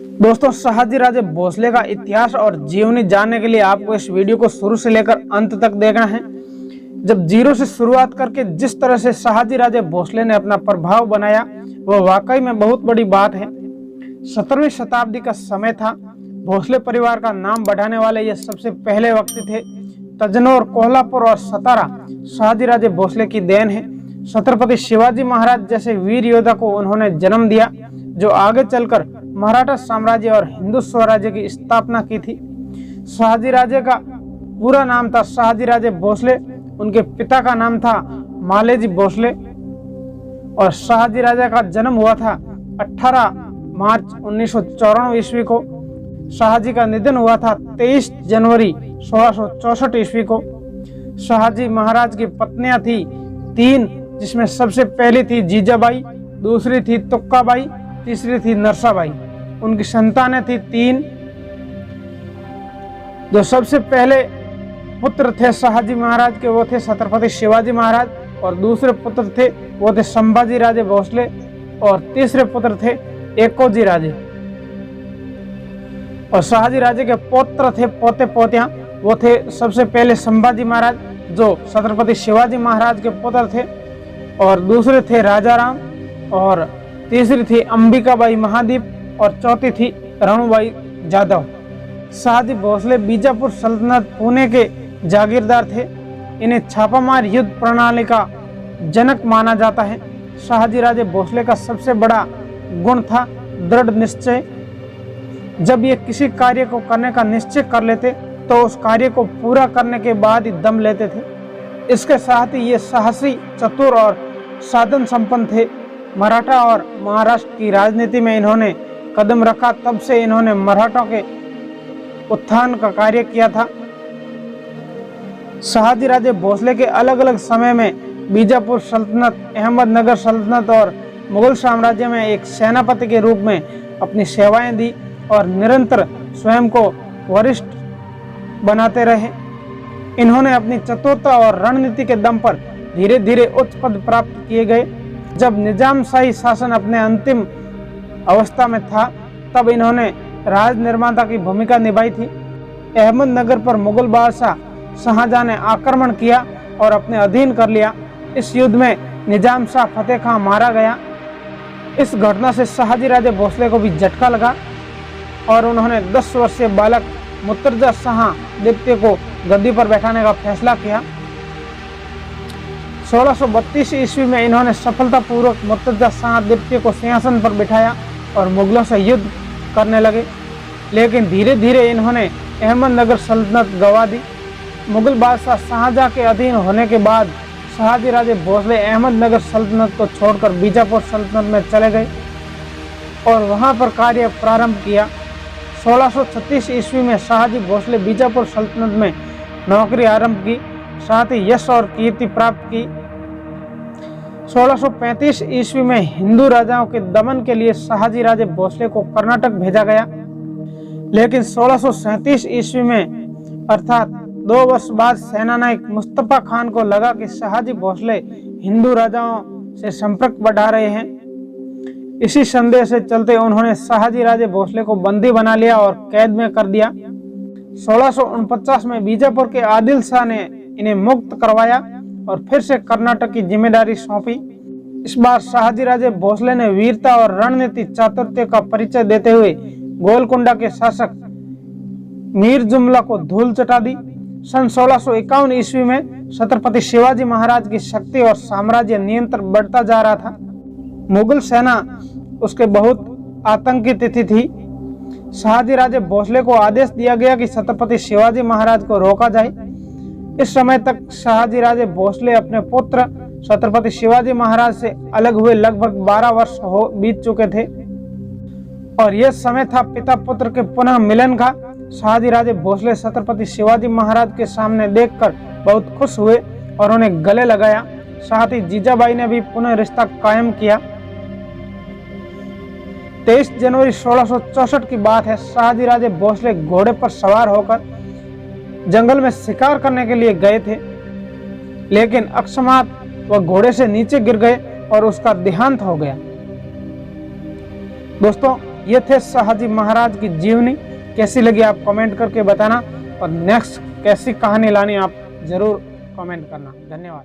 दोस्तों, शहाजी राजे भोसले का इतिहास और जीवनी जानने के लिए आपको इस वीडियो को शुरू से लेकर अंत तक देखना है। जब जीरो से शुरुआत करके जिस तरह से शहाजी राजे भोसले ने अपना प्रभाव बनाया वह वाकई में बहुत बड़ी बात है। 17वीं शताब्दी का समय था। भोसले परिवार का नाम बढ़ाने वाले ये सबसे पहले व्यक्ति थे। तंजौर, कोल्हापुर और सतारा शहाजी राजे भोसले की देन है। छत्रपति शिवाजी महाराज जैसे वीर योद्धा को उन्होंने जन्म दिया, जो आगे चलकर मराठा साम्राज्य और हिंदू स्वराज्य की स्थापना की थी। शहाजी राजे का पूरा नाम था शहाजी राजे भोसले। उनके पिता का नाम था मालेजी भोसले और शहाजी राजे का जन्म हुआ था 18 मार्च 1994 ईस्वी को। शाहजी का निधन हुआ था 23 जनवरी 1664 ईस्वी को। शाहजी महाराज की पत्नियां थी 3, जिसमें सबसे पहली थी जीजाबाई, दूसरी थी तुक्काबाई, तीसरी थी नरसाबाई। उनकी संतानें थी 3। जो सबसे पहले पुत्र थे शाहजी महाराज के वो थे छत्रपति शिवाजी महाराज, और दूसरे पुत्र थे वो थे संभाजी राजे भोसले, और तीसरे पुत्र थे एकोजी राजे। और शाहजी राजे के पौत्र थे पोते पोतियां, वो थे सबसे पहले संभाजी महाराज जो छत्रपति शिवाजी महाराज के पुत्र थे, और दूसरे थे राजाराम, और तीसरी थी अंबिकाबाई महादीप, और चौथी थी रणुबाई जाधव। शाहजी भोसले बीजापुर सल्तनत पुणे के जागीरदार थे। इन्हें छापामार युद्ध प्रणाली का जनक माना जाता है। शाहजी राजे भोसले का सबसे बड़ा गुण था दृढ़ निश्चय। जब ये किसी कार्य को करने का निश्चय कर लेते तो उस कार्य को पूरा करने के बाद ही दम लेते थे। इसके साथ ही ये साहसी, चतुर और साधन संपन्न थे। मराठा और महाराष्ट्र की राजनीति में इन्होंने कदम रखा, तब से इन्होंने मराठों के उत्थान का कार्य किया था। शहाजी राजे भोसले के अलग अलग समय में बीजापुर सल्तनत, अहमदनगर सल्तनत और मुगल साम्राज्य में एक सेनापति के रूप में अपनी सेवाएं दी और निरंतर स्वयं को वरिष्ठ बनाते रहे। इन्होंने अपनी चतुरता और रणनीति के दम पर धीरे धीरे उच्च पद प्राप्त किए गए। जब निजामशाही शासन अपने अंतिम अवस्था में था तब इन्होंने राज निर्माता की भूमिका निभाई थी। अहमदनगर पर मुगल बादशाह शाहजहां ने आक्रमण किया और अपने अधीन कर लिया। इस युद्ध में निजाम शाह फतेह खां मारा गया। इस घटना से शहाजी राजे भोसले को भी झटका लगा और उन्होंने 10 वर्षीय बालक मुर्तजा शाह द्वितीय को गद्दी पर बैठाने का फैसला किया। 1632 ईस्वी में इन्होंने सफलतापूर्वक मुर्तजा शाह द्वितीय को सिंहासन पर बिठाया और मुगलों से युद्ध करने लगे, लेकिन धीरे धीरे इन्होंने अहमदनगर सल्तनत गंवा दी। मुगल बादशाह शाहजहां के अधीन होने के बाद शहाजी राजे भोसले अहमदनगर सल्तनत को छोड़कर बीजापुर सल्तनत में चले गए और वहां पर कार्य प्रारंभ किया। 1636 ईस्वी में शाहजी भोसले बीजापुर सल्तनत में नौकरी आरंभ की, साथ ही यश और कीर्ति प्राप्त की। 1635 ईस्वी में हिंदू राजाओं के दमन के लिए शहाजी राजे भोसले को कर्नाटक भेजा गया, लेकिन 1637 ईस्वी में अर्थात 2 वर्ष बाद सेनानायक मुस्तफा खान को लगा कि शहाजी भोसले हिंदू राजाओं से संपर्क बढ़ा रहे हैं। इसी संदेह से चलते उन्होंने शहाजी राजे भोसले को बंदी बना लिया और कैद में कर दिया। 1649 में बीजापुर के आदिल शाह ने इन्हें मुक्त करवाया और फिर से कर्नाटक की जिम्मेदारी सौंपी। इस बार शहाजी राजे भोसले ने वीरता और रणनीति चातुर्य का परिचय देते हुए गोलकुंडा के शासक मीर जुमला को धूल चटा दी। सन 1651 ईस्वी में छत्रपति शिवाजी महाराज की शक्ति और साम्राज्य नियंत्रण बढ़ता जा रहा था। मुगल सेना उसके बहुत आतंकित थी। शहाजी राजे भोसले को आदेश दिया गया कि छत्रपति शिवाजी महाराज को रोका जाए। इस समय तक शहाजी राजे भोसले अपने पुत्र छत्रपति शिवाजी महाराज से अलग हुए लगभग 12 वर्ष बीत चुके थे और यह समय था पिता पुत्र के पुनः मिलन का। शहाजी राजे भोसले छत्रपति शिवाजी महाराज के सामने देखकर बहुत खुश हुए और उन्हें गले लगाया। साथ ही जीजाबाई ने भी पुनः रिश्ता कायम किया। 23 जनवरी 1664 की बात है। शहाजी राजे भोसले घोड़े पर सवार होकर जंगल में शिकार करने के लिए गए थे, लेकिन अकस्मात वह घोड़े से नीचे गिर गए और उसका देहांत हो गया। दोस्तों, ये थे शहाजी महाराज की जीवनी। कैसी लगी आप कमेंट करके बताना, और नेक्स्ट कैसी कहानी लानी आप जरूर कमेंट करना। धन्यवाद।